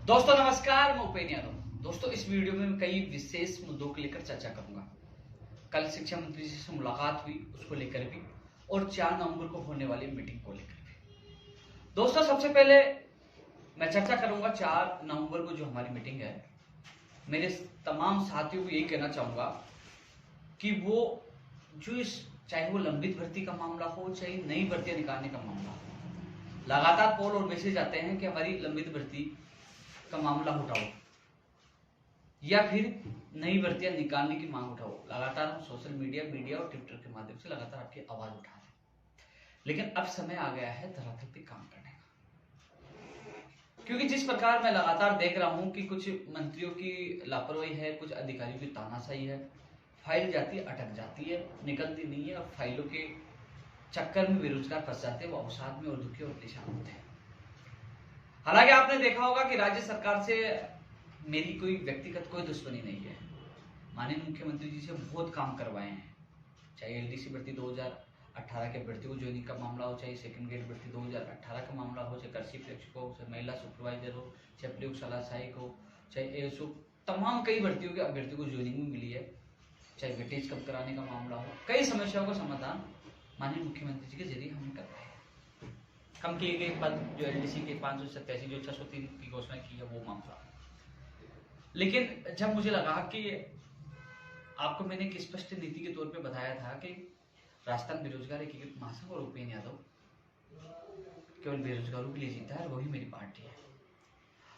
दोस्तों नमस्कार, मैं उपेंद्र यादव। दोस्तों इस वीडियो में मैं कई विशेष मुद्दों को लेकर चर्चा करूंगा। कल शिक्षा मंत्री जी से मुलाकात हुई, उसको लेकर भी, और 4 नवंबर को होने वाली मीटिंग को लेकर भी। दोस्तों सबसे पहले मैं चर्चा करूंगा 4 नवंबर को जो हमारी मीटिंग है। मेरे तमाम साथियों को यही कहना चाहूंगा कि वो जो चाहे वो लंबित भर्ती का मामला हो, चाहे नई भर्तियां निकालने का मामला हो, लगातार कॉल और मैसेज आते हैं कि हमारी लंबित भर्ती का मामला उठाओ या फिर नई भर्तियां निकालने की मांग उठाओ। लगातार हम सोशल मीडिया और ट्विटर के माध्यम से लगातार आपकी आवाज उठा रहे हैं, लेकिन अब समय आ गया है धरातल पे काम करने का। क्योंकि जिस प्रकार मैं लगातार देख रहा हूं कि कुछ मंत्रियों की लापरवाही है, कुछ अधिकारियों की तानाशाही है, फाइल जाती है, अटक जाती है, निकलती नहीं है, और फाइलों के चक्कर में बेरोजगार फंस जाते हैं, वो अवसाद में और दुखी और परेशान होते हैं। हालांकि आपने देखा होगा कि राज्य सरकार से मेरी कोई व्यक्तिगत कोई दुश्मनी नहीं है। माननीय मुख्यमंत्री जी से बहुत काम करवाए हैं, चाहे एलडीसी भर्ती 2018 के भर्ती को ज्वाइनिंग का मामला हो, चाहे सेकंड ग्रेड भर्ती 2018 का मामला हो, चाहे कृषि प्रेक्षक हो, चाहे महिला सुपरवाइजर हो, चाहे प्रयोगशाला सहायक हो, चाहे एएसओ, तमाम कई भर्तियों के अभ्यर्थियों को ज्वाइनिंग मिली है, चाहे वेटेज कम कराने का मामला हो। कई समस्याओं का समाधान माननीय मुख्यमंत्री जी के जरिए हम कर रहे हैं। कम किए गए पद जो एलडीसी के 587 जो 603 की घोषणा की है वो मामला। लेकिन जब मुझे लगा कि आपको मैंने एक स्पष्ट नीति के तौर पे बताया था कि राजस्थान बेरोजगार एकीकृत महासंघ और उपेंद्र यादव केवल बेरोजगारों के लिए जीता है, वही मेरी पार्टी है।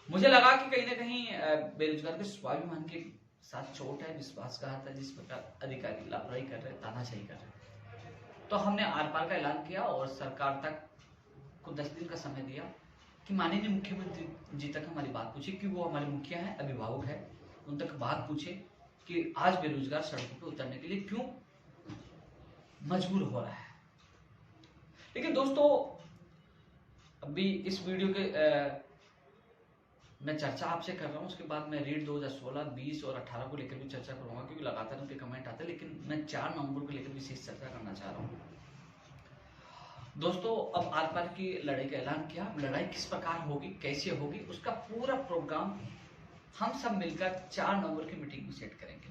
मुझे लगा कि कहीं ना कहीं बेरोजगार के स्वाभिमान के साथ चोट है, विश्वासघात है, जिस प्रकार अधिकारी लापरवाही कर रहे, तानाशाही कर रहे। तो हमने आर पार का ऐलान किया और सरकार तक को 10 दिन का समय दिया कि माननीय मुख्यमंत्री जी तक हमारी बात पूछे, कि वो हमारे मुखिया हैं, अभिभावक हैं, उन तक बात पूछे कि आज बेरोजगार सड़कों पर उतरने के लिए क्यों मजबूर हो रहा है। लेकिन दोस्तों अभी इस वीडियो के मैं चर्चा आपसे कर रहा हूं, उसके बाद मैं रीड 2016, 20 और 18 को लेकर भी चर्चा करूंगा, क्योंकि लगातार उनके कमेंट आते हैं। लेकिन मैं 4 नवंबर को लेकर विशेष चर्चा करना चाह रहा हूँ। दोस्तों अब आर पार की लड़ाई का ऐलान किया। लड़ाई किस प्रकार होगी, कैसे होगी, उसका पूरा प्रोग्राम हम सब मिलकर 4 नवंबर की मीटिंग में सेट करेंगे।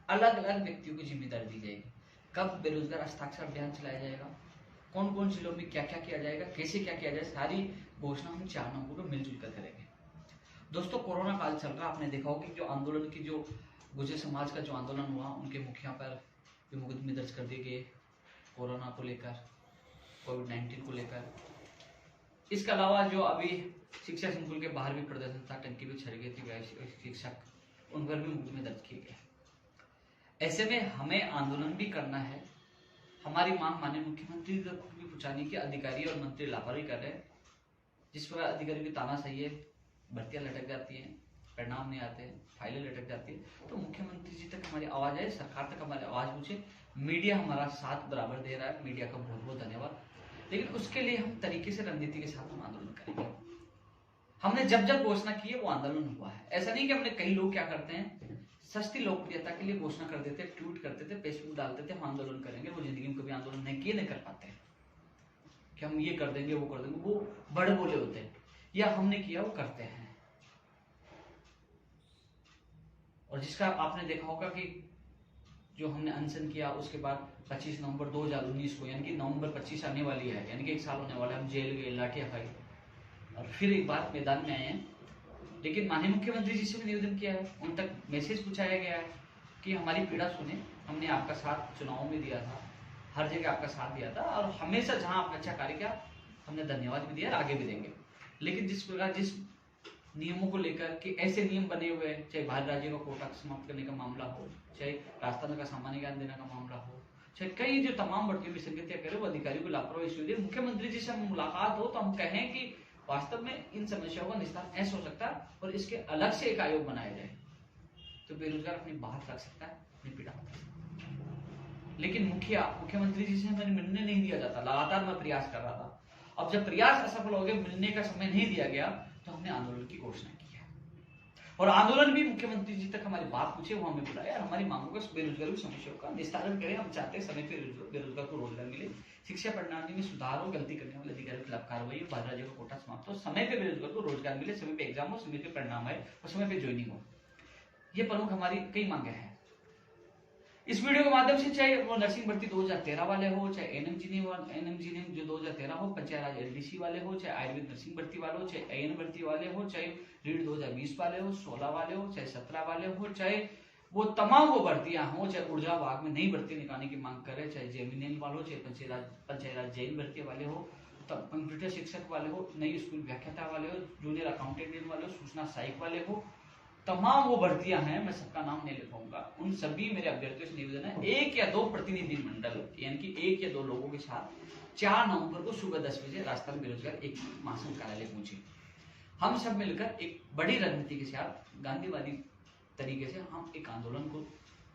अलग अलग व्यक्तियों को जिम्मेदारी दी जाएगी। कब बेरोजगार हस्ताक्षर अभियान चलाया जाएगा, कौन कौन जिलों में क्या क्या किया जाएगा, कैसे क्या किया जाए, सारी घोषणा हम 4 नवंबर को मिलजुल कर करेंगे। दोस्तों कोरोना काल चल रहा, आपने देखा होगा कि जो आंदोलन की जो गुर्जर समाज का जो आंदोलन हुआ, उनके मुखिया पर मुकदमे दर्ज कर दिए गए कोरोना को लेकर, कोविड-19 को लेकर। इसके अलावा जो अभी शिक्षा संकुल के बाहर भी प्रदर्शन था, टंकी भी छड़ गई थी शिक्षक, उन पर भी मुकदमे दर्ज किए गए। ऐसे में हमें आंदोलन भी करना है। हमारी मांग माननीय मुख्यमंत्री तक भी पहुंचाने की अधिकारी और मंत्री लापरवाही कर रहे हैं। जिस प्रकार अधिकारियों की तानाशाही है, भर्तियां लटक जाती हैं, परिणाम नहीं आते, फाइलें लटक जाती है, तो मुख्यमंत्री जी तक हमारी आवाज आए, सरकार तक हमारी आवाज पूछे। मीडिया हमारा साथ बराबर दे रहा है, मीडिया का बहुत बहुत धन्यवाद। लेकिन उसके लिए हम तरीके से, रणनीति के साथ हम आंदोलन करेंगे। हमने जब जब घोषणा की है वो आंदोलन हुआ है। ऐसा नहीं कि हमने, कई लोग क्या करते हैं, सस्ती लोकप्रियता के लिए घोषणा कर देते, ट्वीट करते थे, फेसबुक डालते थे, हम आंदोलन करेंगे। वो जिंदगी में कभी आंदोलन नहीं किए, नहीं कर पाते कि हम ये कर देंगे, वो कर देंगे। वो बड़े बोले होते हैं, या हमने किया वो करते हैं। और जिसका आपने देखा होगा कि जो हमने अनशन किया, उसके बाद 25 नवंबर 2019 को, यानी कि नवंबर 25 आने वाली है, यानी कि 1 साल होने वाला है, हम जेल गए, लाठियां खाई और फिर एक बार मैदान में आए हैं। लेकिन माननीय मुख्यमंत्री जी से भी निवेदन किया है, उन तक मैसेज पहुंचाया गया है कि हमारी पीड़ा सुने। हमने आपका साथ चुनाव में दिया था, हर जगह आपका साथ दिया था, और हमेशा जहां आपने अच्छा कार्य किया हमने धन्यवाद भी दिया और आगे भी देंगे। लेकिन जिस प्रकार जिस नियमों को लेकर कि ऐसे नियम बने हुए हैं, चाहे बाहर राज्यों का कोटा समाप्त करने का मामला हो, चाहे राजस्थान का सामान्य ज्ञान देने का मामला हो, चाहे कई जो तमाम भर्तियों की संगतियां करे, वो अधिकारियों को लापरवाही सुविधा। मुख्यमंत्री जी से हम मुलाकात हो तो हम कहें कि वास्तव में इन समस्याओं का निस्तार ऐसा हो सकता है, और इसके अलग से एक आयोग बनाया जाए तो बेरोजगार अपनी बात रख सकता है, अपनी पीड़ा। लेकिन मुख्यमंत्री जी से हमें मिलने नहीं दिया जाता। लगातार मैं प्रयास कर रहा था, अब जब प्रयास असफल हो गए, मिलने का समय नहीं दिया गया, तो हमने आंदोलन की घोषणा की है। और आंदोलन भी मुख्यमंत्री जी तक हमारी बात पूछे, वो हमें बुलाया और हमारी मांगों का, बेरोजगारी की समस्याओं का निस्तारण करें। हम चाहते हैं समय पे बेरोजगार को रोजगार मिले, शिक्षा प्रणाली में सुधार हो, गलती करने वाले अधिकारियों के खिलाफ कार्रवाई हो, बाहर राज्यों का कोटा समाप्त हो, समय पे बेरोजगार को रोजगार मिले, समय पे एग्जाम हो, समय पे परिणाम आए और समय पे ज्वाइनिंग हो। ये प्रमुख हमारी कई मांगे हैं। इस वीडियो के माध्यम से चाहे वो नर्सिंग भर्ती 2013 वाले हो, चाहे एनएम इंजीनियरिंग जो 2013 हो, पंचायत राज एलडीसी वाले हो, चाहे आयुर्वेद नर्सिंग भर्ती वाले हो, चाहे एएन भर्ती वाले हो, चाहे रीड 2020 वाले हो, 16 वाले हो, चाहे 17 वाले हो, चाहे वो तमाम वो भर्तियां हो, चाहे ऊर्जा विभाग में नई भर्ती निकालने की मांग करे, चाहे जेमिनियल वाले हो, चाहे पंचायत राज जैन भर्ती वाले हो, कंप्यूटर शिक्षक वाले हो, नई स्कूल व्याख्याता वाले हो, जूनियर अकाउंटेंट वाले हो, सूचना सहायक वाले हो, तमाम वो भर्तियां हैं, मैं सबका नाम नहीं लिखूंगा। उन सभी मेरे अभ्यर्थियों से निवेदन है, 1 या 2 प्रतिनिधि मंडल यानी कि 1 या 2 लोगों के साथ 4 नवंबर को सुबह 10 बजे राजस्थान बेरोजगार एक महासंघ कार्यालय पहुंचे। हम सब मिलकर एक बड़ी रणनीति के साथ गांधीवादी तरीके से हम एक आंदोलन को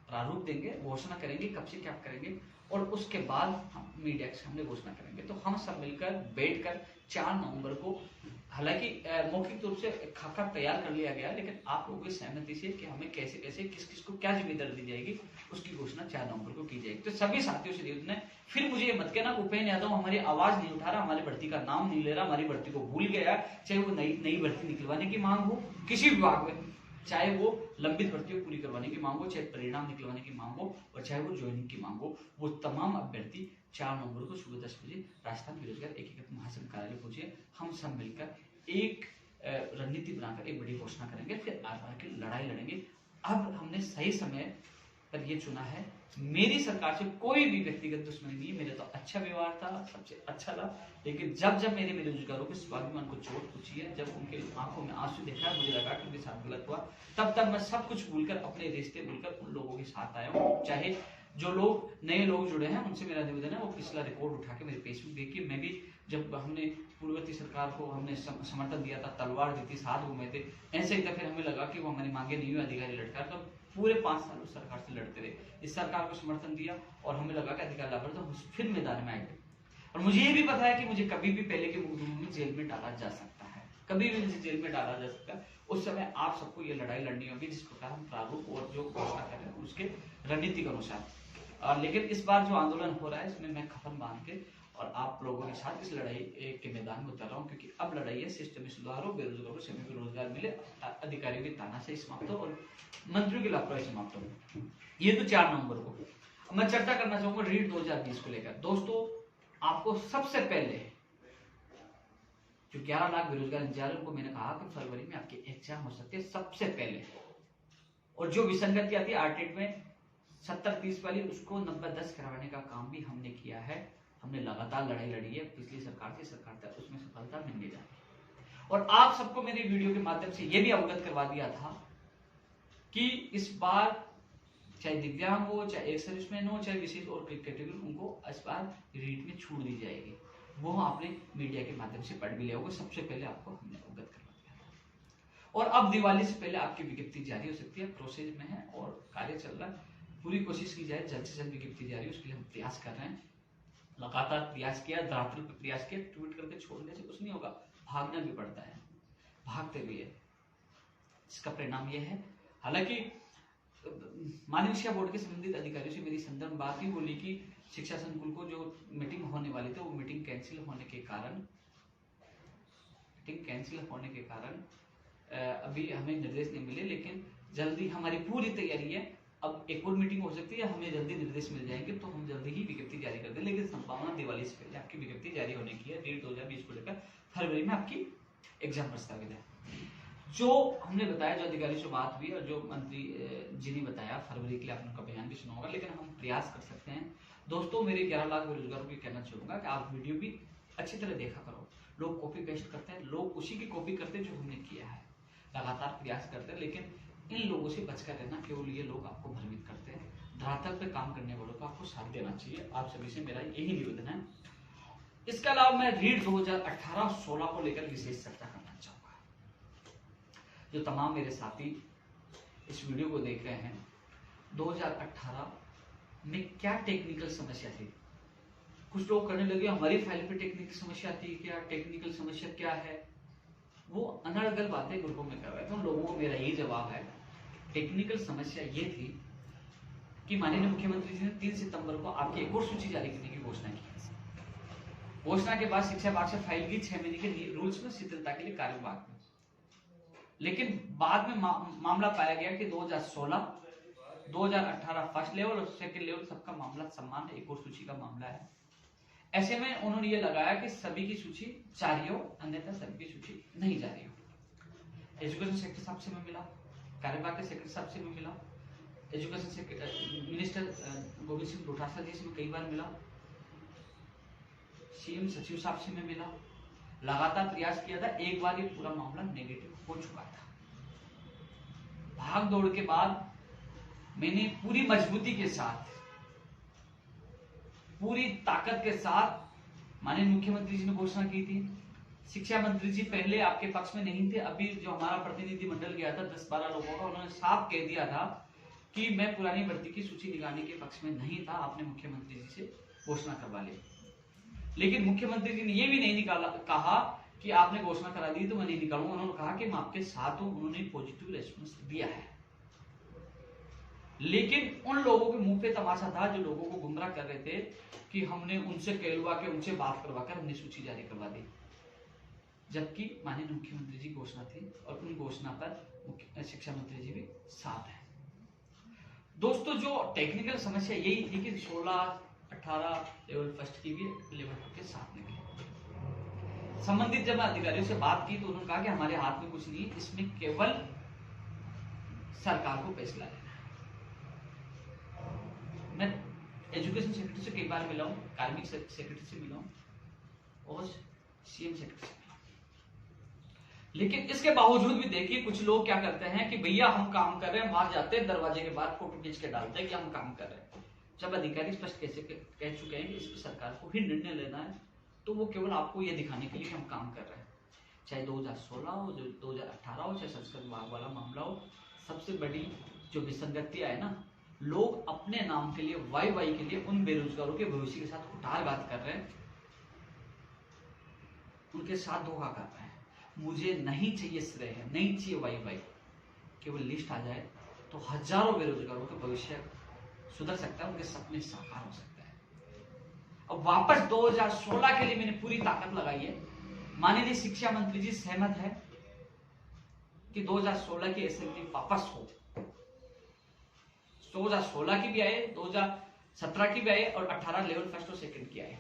प्रारूप देंगे, घोषणा करेंगे, कब से क्या करेंगे और उसके बाद हम मीडिया के सामने घोषणा करेंगे। तो हम सब मिलकर बैठकर 4 नवंबर को, हालांकि मौखिक रूप से खाका तैयार कर लिया गया, लेकिन आप लोगों की सहमति से कि हमें कैसे कैसे किस किस को क्या जिम्मेदारी दी जाएगी उसकी घोषणा 4 नवंबर को की जाएगी। तो सभी साथियों से निवेदन है, फिर मुझे ये मत कहना उपेंद्र यादव हमारी आवाज नहीं उठा रहा, हमारी भर्ती का नाम नहीं ले रहा, हमारी भर्ती को भूल गया, चाहे वो नई भर्ती निकलवाने की मांग हो किसी विभाग में, चाहे वो लंबित भर्तियों पूरी करवाने की मांग हो, चाहे परिणाम निकलवाने की मांग हो और चाहे वो ज्वाइनिंग की मांग हो, वो तमाम अभ्यर्थी 4 नवंबर को सुबह 10 बजे राजस्थान बेरोजगार एकीकृत महासंघ कार्यालय पहुंचे। हम सब मिलकर एक रणनीति बनाकर एक बड़ी घोषणा करेंगे, फिर आगे की लड़ाई लड़ेंगे। अब हमने सही समय पर यह चुना है। मेरी सरकार से कोई भी व्यक्तिगत दुश्मनी नहीं है, मेरे तो अच्छा व्यवहार था, सबसे अच्छा था, लेकिन जब जब मेरे बेरोजगारों के स्वाभिमान को चोट पहुंची है, जब उनके आंखों में आंसू देखा है, मुझे लगा कि उनके साथ गलत हुआ, तब तब मैं सब कुछ भूलकर अपने रिश्ते भूलकर उन लोगों के साथ आया हूँ। चाहे जो लोग नए लोग जुड़े हैं उनसे मेरा निवेदन है वो पिछला रिकॉर्ड उठा के मेरे फेसबुक देखिए। मैं भी जब हमने पूर्ववर्ती सरकार को हमने समर्थन दिया था, तलवार दी थी, साथ घूमे थे, ऐसे ही फिर हमें लगा कि वो हमारी मांगे नहीं हुई, अधिकारी लटका, तो पूरे 5 साल उस सरकार से लड़ते रहे, इस सरकार को समर्थन दिया और हमें लगा कि अधिकार लाभ, तो फिर मैदान में आए थे। और मुझे ये भी पता है कि मुझे कभी भी पहले के मुकदमे में जेल में डाला जा सकता है, कभी भी मुझे जेल में डाला जा सकता है। उस समय आप सबको ये लड़ाई लड़नी होगी जिस प्रकार हम प्रारूप और जो घोषणा कर रहे हैं उसके रणनीति के अनुसार। लेकिन इस बार जो आंदोलन हो रहा है इसमें मैं कफन बांध के और आप लोगों के साथ इस लड़ाई के मैदान में उतर रहा हूँ, क्योंकि अब लड़ाई है सिस्टम में सुधार हो, बेरोजगारों को समय पर रोजगार मिले, अधिकारियों की तानाशाही समाप्त हो और मंत्रियों की लापरवाही समाप्त हो। ये तो 4 नवंबर को। मैं चर्चा करना चाहूंगा रीट 2020 को लेकर। दोस्तों, आपको सबसे पहले जो 11 लाख बेरोजगार इंतजार, उनको मैंने कहा कि फरवरी में आपके एग्जाम हो सकते हैं सबसे पहले, और जो विसंगति आती है आरटेट में 70-30 वाली, उसको 90-10 करवाने का काम भी हमने किया है। हमने लगातार लड़ाई लड़ी है पिछली सरकार से सरकार तक, उसमें सफलता मिलने जा रही है। और आप सबको मेरे वीडियो के माध्यम से यह भी अवगत करवा दिया था कि इस बार चाहे दिव्यांग हो, चाहे एक सर्विसमैन हो, चाहे विशेष और कैटेगरी, उनको इस बार रीट में छूट दी जाएगी। वो आपने मीडिया के माध्यम से पढ़ भी लिया होगा, सबसे पहले आपको हमने अवगत करवा दिया था। और अब दिवाली से पहले आपकी विज्ञप्ति जारी हो सकती है, प्रोसेस में है और कार्य चल रहा है। पूरी कोशिश की जाए जल्द से जल्द विज्ञप्ति जारी, उसके लिए हम प्रयास कर रहे हैं, लगातार प्रयास किया, धरातल पर प्रयास किया। ट्वीट करके छोड़ने से कुछ नहीं होगा, भागना भी पड़ता है, भागते भी है। इसका परिणाम यह है, हालांकि माध्यमिक शिक्षा बोर्ड के संबंधित अधिकारियों से मेरी संदर्भ बात ही बोली कि शिक्षा संकुल को जो मीटिंग होने वाली थी वो मीटिंग कैंसिल होने के कारण अभी हमें निर्देश नहीं मिले, लेकिन जल्दी हमारी पूरी तैयारी है। अब एक और मीटिंग हो सकती है, हमें जल्दी निर्देश मिल जाएंगे तो हम जल्दी ही विज्ञप्ति जारी कर दें, लेकिन संभावना दिवाली से पहले आपकी विज्ञप्ति जारी होने की है। डेट 2020 को लेकर फरवरी में आपकी एग्जाम प्रस्तावित है। जो हमने बताया, जो अधिकारी से बात हुई और जो मंत्री जी ने बताया, फरवरी के लिए आपने उनका बयान भी सुना होगा, लेकिन हम प्रयास कर सकते हैं। दोस्तों, मेरे 11 लाख बेरोजगारों को कहना चाहूंगा कि आप वीडियो भी अच्छी तरह देखा करो। लोग कॉपी पेस्ट करते हैं, लोग उसी की कॉपी करते हैं जो हमने किया है, लगातार प्रयास करते हैं, लेकिन इन लोगों से बचकर रहना। केवल ये लोग आपको भ्रमित करते हैं। धरातल पे काम करने वालों को आपको साथ देना चाहिए। आप सभी से मेरा यही निवेदन है। इसके अलावा मैं रीट 2018-16 को लेकर विशेष चर्चा करना चाहूंगा। जो तमाम मेरे साथी इस वीडियो को देख रहे हैं, 2018 में क्या टेक्निकल समस्या थी? कुछ लोग करने लगे हमारी फाइल पे टेक्निकल समस्या थी क्या, टेक्निकल समस्या क्या है? वो अनर्गल बातें ग्रुपों में कर रहे थे। उन लोगों को मेरा यही जवाब है, टेक्निकल समस्या ये थी कि माननीय मुख्यमंत्री जी ने 3 सितंबर को आपकी एक और सूची जारी करने की घोषणा की। घोषणा के बाद शिक्षा विभाग से फाइल की 6 महीने के रूल्स में शिथिलता के लिए कार्य विभाग में, लेकिन बाद में मामला पाया गया कि 2016, 2018 फर्स्ट लेवल और सेकंड लेवल सबका मामला समान है, एक और सूची का मामला है। ऐसे में उन्होंने ये लगाया कि सभी की सूची जारी हो, अन्यथा सभी की सूची नहीं जारी हो। एजुकेशन सेक्रेटरी साहब से मैं मिला, कार्यविभाग के सेक्रेटरी साहब से मैं मिला, एजुकेशन मिनिस्टर गोविंद सिंह डोटासरा जी से मैं कई बार मिला, सीएम सचिव साहब से मैं मिला, लगातार प्रयास किया था। एक बार ये पूरा मामला नेगेटिव हो चुका था। भाग दौड़ के बाद मैंने पूरी मजबूती के साथ, पूरी ताकत के साथ माननीय मुख्यमंत्री जी ने घोषणा की थी। शिक्षा मंत्री जी पहले आपके पक्ष में नहीं थे, अभी जो हमारा प्रतिनिधि मंडल गया था 10-12 लोगों का, उन्होंने साफ कह दिया था कि मैं पुरानी भर्ती की सूची निकालने के पक्ष में नहीं था, आपने मुख्यमंत्री जी से घोषणा करवा ली। लेकिन मुख्यमंत्री जी ने यह भी नहीं निकाला, कहा कि आपने घोषणा करा दी तो मैं नहीं निकालूंगा। उन्होंने कहा कि मैं आपके साथ हूं, उन्होंने पॉजिटिव रेस्पॉन्स दिया है। लेकिन उन लोगों के मुंह पे तमाशा था जो लोगों को गुमराह कर रहे थे कि हमने उनसे कहलवा के, उनसे बात करवाकर हमने सूची जारी करवा दी, जबकि माननीय मुख्यमंत्री जी घोषणा थी और उन घोषणा पर शिक्षा मंत्री जी भी साथ हैं। दोस्तों, जो टेक्निकल समस्या यही थी कि 16-18 लेवल फर्स्ट की भी लेवल के साथ निकले। संबंधित जब अधिकारियों से बात की तो उन्होंने कहा कि हमारे हाथ में कुछ नहीं, इसमें केवल सरकार को फैसला लेना है। मैं एजुकेशन सेक्रेटरी से कई बार मिला हूं, कार्मिक सेक्रेटरी से मिला हूं और सीएम सेक्रेटरी से मिला हूं। लेकिन इसके बावजूद भी देखिए कुछ लोग क्या करते हैं कि भैया हम काम कर रहे हैं, बाहर जाते हैं दरवाजे के बाहर फोटो खींच के डालते हैं कि हम काम कर रहे हैं। जब अधिकारी स्पष्ट कैसे कह चुके हैं कि इस पर सरकार को ही निर्णय लेना है, तो वो केवल आपको ये दिखाने के लिए कि हम काम कर रहे हैं। चाहे 2016 हो, 2018 हो, चाहे संस्कृत विभाग वाला मामला हो, सबसे बड़ी जो विसंगतियां है ना, लोग अपने नाम के लिए, वाई के लिए उन बेरोजगारों के भविष्य के साथ कुठारघात कर रहे हैं, उनके साथ धोखा कर रहे हैं। मुझे नहीं चाहिए श्रेय, नहीं चाहिए वाई, केवल लिस्ट आ जाए तो हजारों बेरोजगारों का भविष्य सुधर सकता है, उनके सपने साकार हो सकता है। अब वापस 2016 के लिए मैंने पूरी ताकत लगाई है। माननीय शिक्षा मंत्री जी सहमत है कि 2016 की एसएलपी वापस हो, 2016 की भी आए, 2017 की भी आए और 18 लेवल फर्स्ट और सेकंड की आए,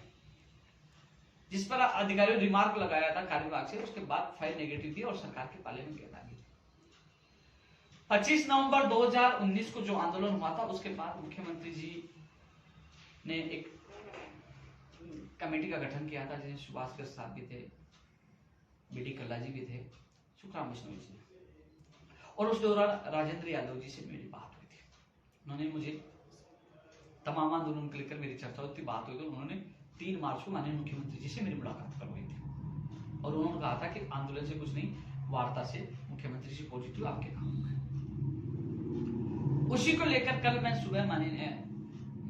जिस पर अधिकारियों ने रिमार्क लगाया था कार्य विभाग से। उसके बाद फाइल नेगेटिव थी और सरकार के पाले में गिरदारी थी। 25 नवंबर 2019 को जो आंदोलन हुआ था, उसके बाद मुख्यमंत्री जी ने एक कमेटी का गठन किया था, जिसमें सुभाष गर्ग साहब भी थे, बीडी कल्ला जी भी थे, सुखराम विष्णु जी, और उस दौरान राजेंद्र यादव जी से मेरी बात हुई थी। उन्होंने मुझे तमाम आंदोलन को लेकर मेरी चर्चा होती, बात हुई, तो उन्होंने 3 मार्च को माननीय मुख्यमंत्री जी से मेरी मुलाकात करवाई थी और उन्होंने कहा था कि आंदोलन से कुछ नहीं, वार्ता से मुख्यमंत्री जी पॉजिटिव आपके काम होंगे। उसी को लेकर कल मैं सुबह माननीय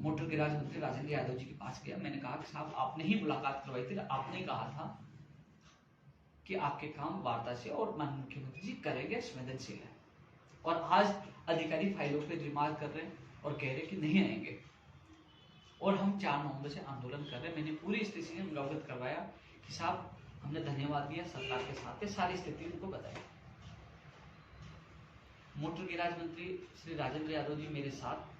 मोटर गिराज मंत्री राजेंद्र यादव जी के पास गया। मैंने कहा कि साहब आपने ही मुलाकात करवाई थी, आपने कहा था कि आपके काम वार्ता से और माननीय मुख्यमंत्री जी करेंगे, संवेदनशील है। और आज अधिकारी फाइलों पे रिमार्क कर रहे हैं और कह रहे हैं कि नहीं आएंगे, और हम 4 नवंबर से आंदोलन कर रहे हैं। मैंने पूरी स्थिति से अवगत करवाया कि साहब हमने धन्यवाद दिया, सरकार के साथ सारी स्थिति उनको बताई। मोटर गिराज मंत्री श्री राजेंद्र यादव जी मेरे साथ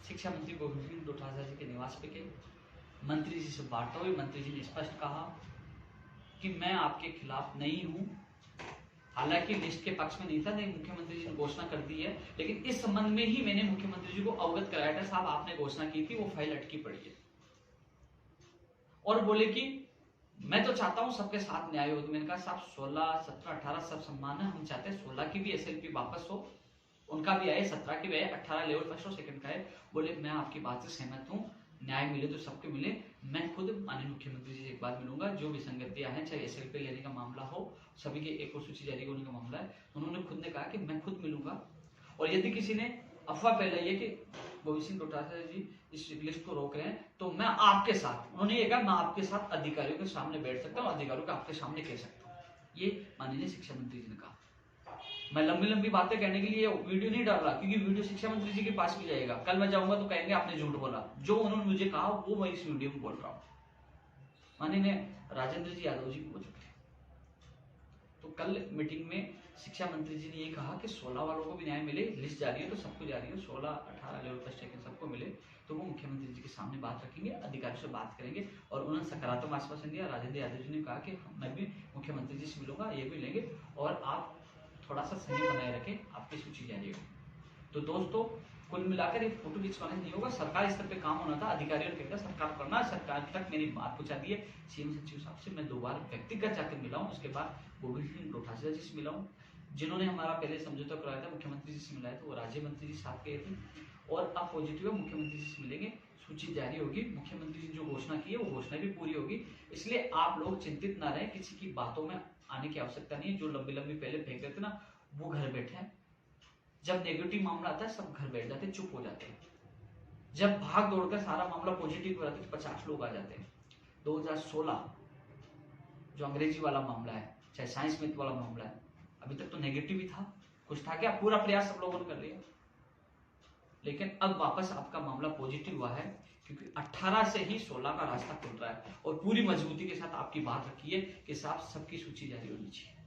शिक्षा मंत्री गोविंद सिंह डोटासरा जी के निवास पे गए। मंत्री जी से वार्ता हुई। मंत्री जी ने स्पष्ट कहा कि मैं आपके खिलाफ नहीं हूं, हालांकि लिस्ट के पक्ष में नहीं था, नहीं मुख्यमंत्री जी ने घोषणा कर दी है, लेकिन इस संबंध में ही मैंने मुख्यमंत्री जी को अवगत कराया था, साहब आपने घोषणा की थी, वो फाइल अटकी पड़ी है। और बोले कि मैं तो चाहता हूं सबके साथ न्याय हो। तो मैंने कहा साहब 16, 17, 18 सब सम्मान है, हम चाहते हैं 16 की भी एसएलपी वापस हो, उनका भी आए, 17 की भी आए, 18 लेवल फर्स्ट और सेकंड का है। बोले मैं आपकी बात से सहमत हूं, न्याय मिले तो सबके मिले। मैं खुद माननीय मुख्यमंत्री जी से एक बार मिलूंगा, जो विसंगतियां हैं, चाहे एसएलपी लेने का मामला हो, सभी के एक और सूची जारी होने का मामला है, उन्होंने खुद ने कहा कि मैं खुद मिलूंगा। और यदि किसी ने अफवाह फैलाई है कि गोविंद सिंह डोटासरा जी इस लिस्ट को रोक रहे हैं, तो मैं आपके साथ, उन्होंने ये कहा मैं आपके साथ अधिकारियों के सामने बैठ सकता हूँ, अधिकारियों को आपके सामने कह सकता हूँ। ये माननीय शिक्षा मंत्री जी ने कहा। मैं लंबी लंबी बातें कहने के लिए वीडियो नहीं डाल रहा, क्योंकि वीडियो शिक्षा मंत्री जी के पास भी जाएगा। कल मैं जाऊंगा तो कहेंगे आपने झूठ बोला, जो उन्होंने मुझे कहा वो मैं इस वीडियो में बोल रहा हूँ। माननीय राजेंद्र जी यादव जी को चुके। तो कल मीटिंग में शिक्षा मंत्री जी ने ये कहा कि 16 वालों को भी न्याय मिले, लिस्ट जारी है तो सबको जारी है, 16, 18 लेवल फर्स्ट सेकंड सबको मिले, तो वो मुख्यमंत्री जी के सामने बात रखेंगे, अधिकारियों से बात करेंगे। और उन्होंने सकारात्मक आश्वासन दिया। राजेंद्र यादव जी ने कहा कि मैं भी मुख्यमंत्री जी से मिलूंगा, ये भी लेंगे, और आप थोड़ा सा संयम बनाए रखें, आपकी सूची जारी होगी। तो दोस्तों कुल मिलाकर ये फोटो खिंचवाने नहीं होगा, सरकार स्तर पे काम होना था, अधिकारियों ने कहता सरकार करना, सरकार तक मेरी बात पहुंचा दी है। सीएम सचिव साहब से मैं 2 बार व्यक्तिगत जाकर मिला हूँ, उसके बाद गोविंद सिंह डोटासरा जी से मिला हूँ, जिन्होंने हमारा पहले समझौता कराया था, मुख्यमंत्री जी से मिलाया था, वो राज्य मंत्री जी साथ गए थे, और अब पॉजिटिव है, मुख्यमंत्री जी से मिलेंगे, सूची जारी होगी, मुख्यमंत्री जी जो घोषणा की है वो घोषणा भी पूरी होगी। इसलिए आप लोग चिंतित ना रहे, किसी की बातों में आने की आवश्यकता नहीं है। जो लंबी लंबी पहले फेंक रहे थे ना, वो घर बैठे हैं। जब नेगेटिव मामला आता है सब घर बैठ जाते हैं, चुप हो जाते हैं। जब भाग दौड़कर सारा मामला पॉजिटिव हो जाता है तो 50 लोग आ जाते हैं। 2016 जो अंग्रेजी वाला मामला है, चाहे साइंस मिथ वाला मामला है, अभी तक तो नेगेटिव ही था, कुछ था क्या? पूरा प्रयास सब लोगों ने कर लिया, लेकिन अब वापस आपका मामला पॉजिटिव हुआ है, क्योंकि 18 से ही 16 का रास्ता खुल रहा है, और पूरी मजबूती के साथ आपकी बात रखी है कि साहब सबकी सूची जारी होनी चाहिए।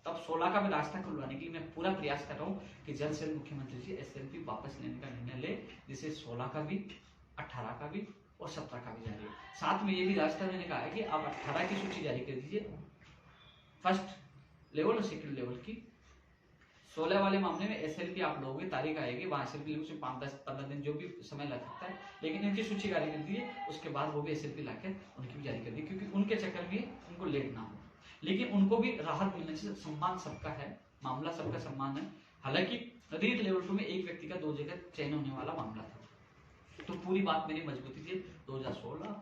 तब 16 का भी रास्ता खुलवाने के लिए मैं पूरा प्रयास कर रहा हूँ कि जल्द से जल्द मुख्यमंत्री जी एसएलपी वापस लेने का निर्णय ले, जिससे 16 का भी, 18 का भी और 17 का भी जारी हो। साथ में ये भी रास्ता मैंने कहा है कि आप 18 की सूची जारी कर दीजिए, फर्स्ट लेवल और सेकंड लेवल की। 16 वाले मामले में एसएलपी आप लोगों की तारीख आएगी, वहां एसएलपी से 5, 10, 15 दिन जो भी समय लग सकता है, लेकिन इनकी सूची जारी कर दीजिए, उसके बाद वो भी एसएलपी लाकर उनकी भी जारी कर दी, क्योंकि उनके चक्कर में उनको लेट ना हो, लेकिन उनको भी राहत मिलने से। सम्मान सबका है, मामला सबका सम्मान है। हालांकि रीट लेवल 2 में एक व्यक्ति का 2 जगह चयन होने वाला मामला था, तो पूरी बात मेरी मजबूती थी। 2016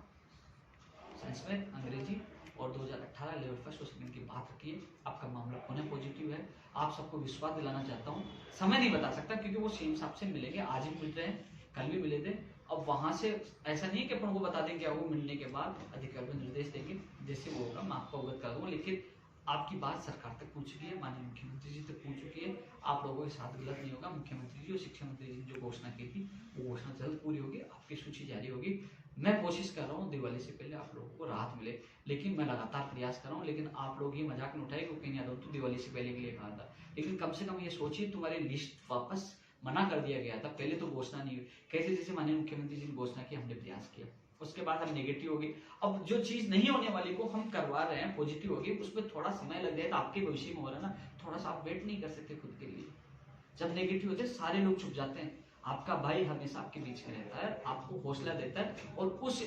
संस्कृत अंग्रेजी और 2018 लेवल फर्स्ट और सेकंड की बात रखी है। आपका मामला पुनः पॉजिटिव है। आप सबको विश्वास दिलाना चाहता हूँ, समय नहीं बता सकता क्योंकि वो सीएम साहब से मिलेंगे, आज भी मिल रहे हैं, कल भी मिले थे। अब वहां से ऐसा नहीं कि अपन को बता देंगे, वो मिलने के बाद अधिकारी को निर्देश देंगे, जैसे वो होगा मैं आपको अवगत कर दूंगा। लेकिन आपकी बात सरकार तक पहुंच चुकी है, माननीय मुख्यमंत्री जी तक पहुंच चुकी है। आप लोगों के साथ गलत नहीं होगा। मुख्यमंत्री जी और शिक्षा मंत्री जी ने जो घोषणा की थी वो घोषणा जल्द पूरी होगी, आपकी सूची जारी होगी। मैं कोशिश कर रहा हूँ दिवाली से पहले आप लोगों को राहत मिले, लेकिन मैं लगातार प्रयास कर रहा हूँ। लेकिन आप लोग ये मजाक न उठाए क्योंकि यादव तो दिवाली से पहले के लिए कहा था, लेकिन कम से कम ये सोचिए तुम्हारी लिस्ट वापस मना कर दिया गया था, पहले तो घोषणा नहीं हुई। कैसे जैसे माननीय मुख्यमंत्री जी ने घोषणा की, हमने प्रयास किया, उसके बाद हम नेगेटिव हो गए। अब जो चीज नहीं होने वाली को हम करवा रहे हैं, पॉजिटिव हो गई, उसमें थोड़ा समय लग जाएगा, आपके भविष्य में हो रहा है ना, थोड़ा सा आप वेट नहीं कर सकते खुद के लिए। जब नेगेटिव होते सारे लोग छुप जाते हैं, आपका भाई हमेशा आपके बीच में रहता है, आपको हौसला देता है और उस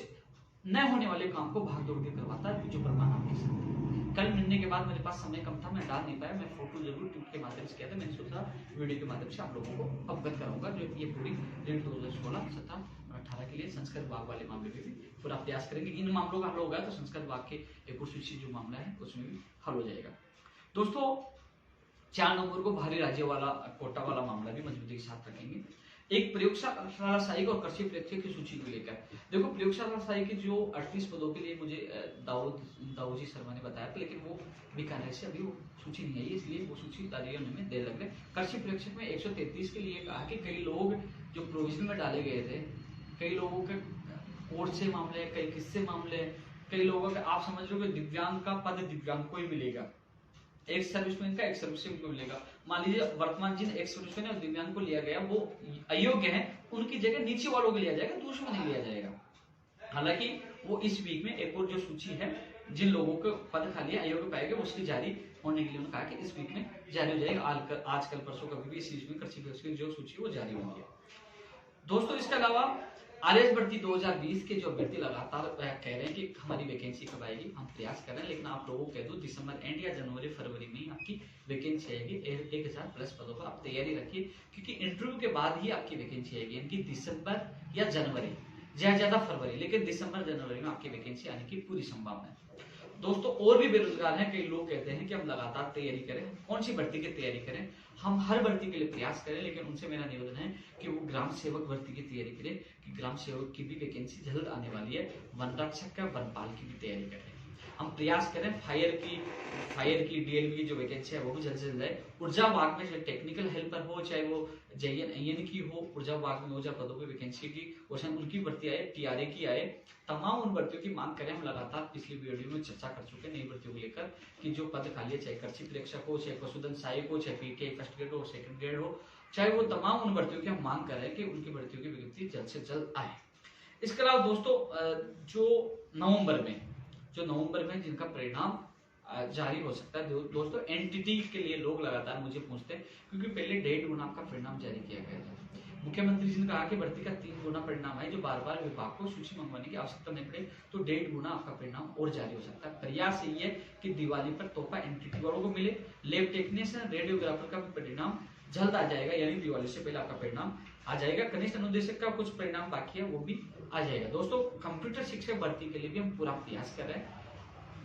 न होने वाले काम को भाग दौड़ के करवाता है, जो प्रमाण आपके साथ है। कल मिलने के बाद मेरे पास समय कम था, मैं डाल नहीं पाया, मैं फोटो जरूर ट्वीट के माध्यम से किया था, मैंने सोचा वीडियो के माध्यम से आप लोगों को अवगत कराऊंगा। जो ये पूरी डेट 2016, 17 और 18 के लिए संस्कृत विभाग वाले मामले में भी पूरा प्रयास करेंगे। इन मामलों का हल होगा तो संस्कृत विभाग के एक और सूची जो मामला है उसमें भी हल हो जाएगा। दोस्तों 4 नंबर को भारी राज्य वाला कोटा वाला मामला भी मजबूती के साथ रखेंगे। एक प्रयोगशाला सहायक और कृषि प्रेक्षक की सूची को लेकर, देखो प्रयोगशाला सहायक की जो 38 पदों के लिए मुझे दाऊद जी शर्मा ने बताया था, लेकिन वो बीकानेर से अभी वो सूची नहीं आई, इसलिए वो सूची जारी होने में देर लग गई। कृषि प्रेक्षक में 133 के लिए कहा कि कई लोग जो प्रोविजन में डाले गए थे, कई लोगों के कोर्ट से मामले, कई किस्से मामले, कई लोगों के आप समझ रहे हो कि दिव्यांग का पद दिव्यांग को ही मिलेगा, एक सर्विसमैन का एक सर्विसमैन को मिलेगा। मान लीजिए वर्तमान जिन एक सर्विसमैन और दिव्यांग को लिया गया वो अयोग्य है, उनकी जगह नीचे वालों को लिया जाएगा, दूसरों को नहीं लिया जाएगा। हालांकि वो इस वीक में एक और जो सूची है जिन लोगों को पद खाली अयोग्य पाए गए उसकी जारी होने के लिए उन्होंने कहा कि इस वीक में जारी हो जाएगा। आजकल परसों कभी भी इस चीज में कृषि की जो सूची वो जारी होगी। दोस्तों इसके अलावा आरएस भर्ती 2020 के जो अभ्यर्थी लगातार कह रहे हैं कि हमारी वैकेंसी कब आएगी, हम प्रयास कर रहे हैं, लेकिन आप लोगों को कह दूं दिसंबर एंड या जनवरी फरवरी में ही आपकी वैकेंसी आएगी। 1000 प्लस पदों पर आप तैयारी रखिए, क्योंकि इंटरव्यू के बाद ही आपकी वैकेंसी आएगी, यानी कि दिसंबर या जनवरी, ज्यादा फरवरी, लेकिन दिसंबर जनवरी में आपकी वैकेंसी आने की पूरी संभावना है। दोस्तों और भी बेरोजगार हैं, कई लोग कहते हैं कि हम लगातार तैयारी करें, कौन सी भर्ती की तैयारी करें, हम हर भर्ती के लिए प्रयास करें, लेकिन उनसे मेरा निवेदन है कि वो ग्राम सेवक भर्ती की तैयारी करें, कि ग्राम सेवक की भी वैकेंसी जल्द आने वाली है, वन रक्षक का, वनपाल की भी तैयारी करें। हम प्रयास करें फायर की डीएलवी की जो वैकेंसी है वो भी जल्द से जल्द है। ऊर्जा विभाग में चाहे टेक्निकल हेल्पर हो, चाहे वो JN की हो, ऊर्जा विभाग में 2000 पदों पर वैकेंसी की क्वेश्चन उनकी भर्ती आए, TRA की आए, तमाम उन भर्तियों की मांग करें। हम लगातार पिछली वीडियो में चर्चा कर चुके हैं नई भर्तियों को लेकर कि जो पद खाली है, चाहे कृषि प्रेक्षक हो, चाहे पशुधन सहायक हो, चाहे PTI फर्स्ट ग्रेड हो, सेकंड ग्रेड हो, चाहे वो तमाम उन भर्तियों की हम मांग कर रहे हैं कि उनकी भर्तियों की विज्ञप्ति जल्द से जल्द आए। इसके अलावा दोस्तों जो नवंबर में जिनका परिणाम जारी हो सकता है दोस्तों, एनटीटी के लिए लोग लगातार मुझे पूछते हैं क्योंकि पहले 1.5 गुना आपका परिणाम जारी किया गया था। मुख्यमंत्री जी ने कहा कि भर्ती का 3 गुना परिणाम है, जो बार बार विभाग को सूची मंगवाने की आवश्यकता नहीं पड़े तो 1.5 गुना आपका परिणाम और जारी हो सकता है। प्रयास यही है कि दिवाली पर तोहफा एनटीटी वालों को मिले। लैब टेक्नीशियन, रेडियोग्राफर का भी परिणाम जल्द आ जाएगा, यानी दिवाली से पहले आपका परिणाम आ जाएगा। कनिष्ठ अनुदेशक का कुछ परिणाम बाकी है, वो भी आ जाएगा। दोस्तों कंप्यूटर शिक्षक भर्ती के लिए भी हम पूरा प्रयास कर रहे हैं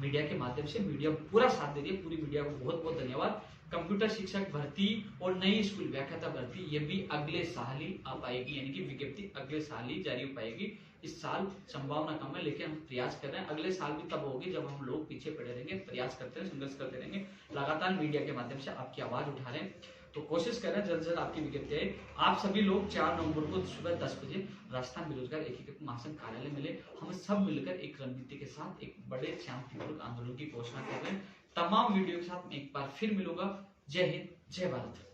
मीडिया के माध्यम से। मीडिया पूरा साथ दे रही है, पूरी मीडिया को बहुत बहुत धन्यवाद। कंप्यूटर शिक्षक भर्ती और नई स्कूल व्याख्याता भर्ती ये भी अगले साल ही आ पाएगी, यानी कि विज्ञप्ति अगले साल ही जारी हो पाएगी। इस साल संभावना कम है, लेकिन हम प्रयास कर रहे हैं। अगले साल भी तब होगी जब हम लोग पीछे पड़े रहेंगे, प्रयास करते हैं, संघर्ष करते रहेंगे, लगातार मीडिया के माध्यम से आपकी आवाज उठा रहे हैं। तो कोशिश करें जल्द से जल्द आपकी विज्ञप्ति आए। आप सभी लोग 4 नवंबर को सुबह 10 बजे राजस्थान बेरोजगार एकीकृत महासंघ कार्यालय मिले। हम सब मिलकर एक रणनीति के साथ एक बड़े शांतिपूर्वक आंदोलन की घोषणा कर रहे हैं। तमाम वीडियो के साथ मैं एक बार फिर मिलूंगा। जय हिंद, जय भारत।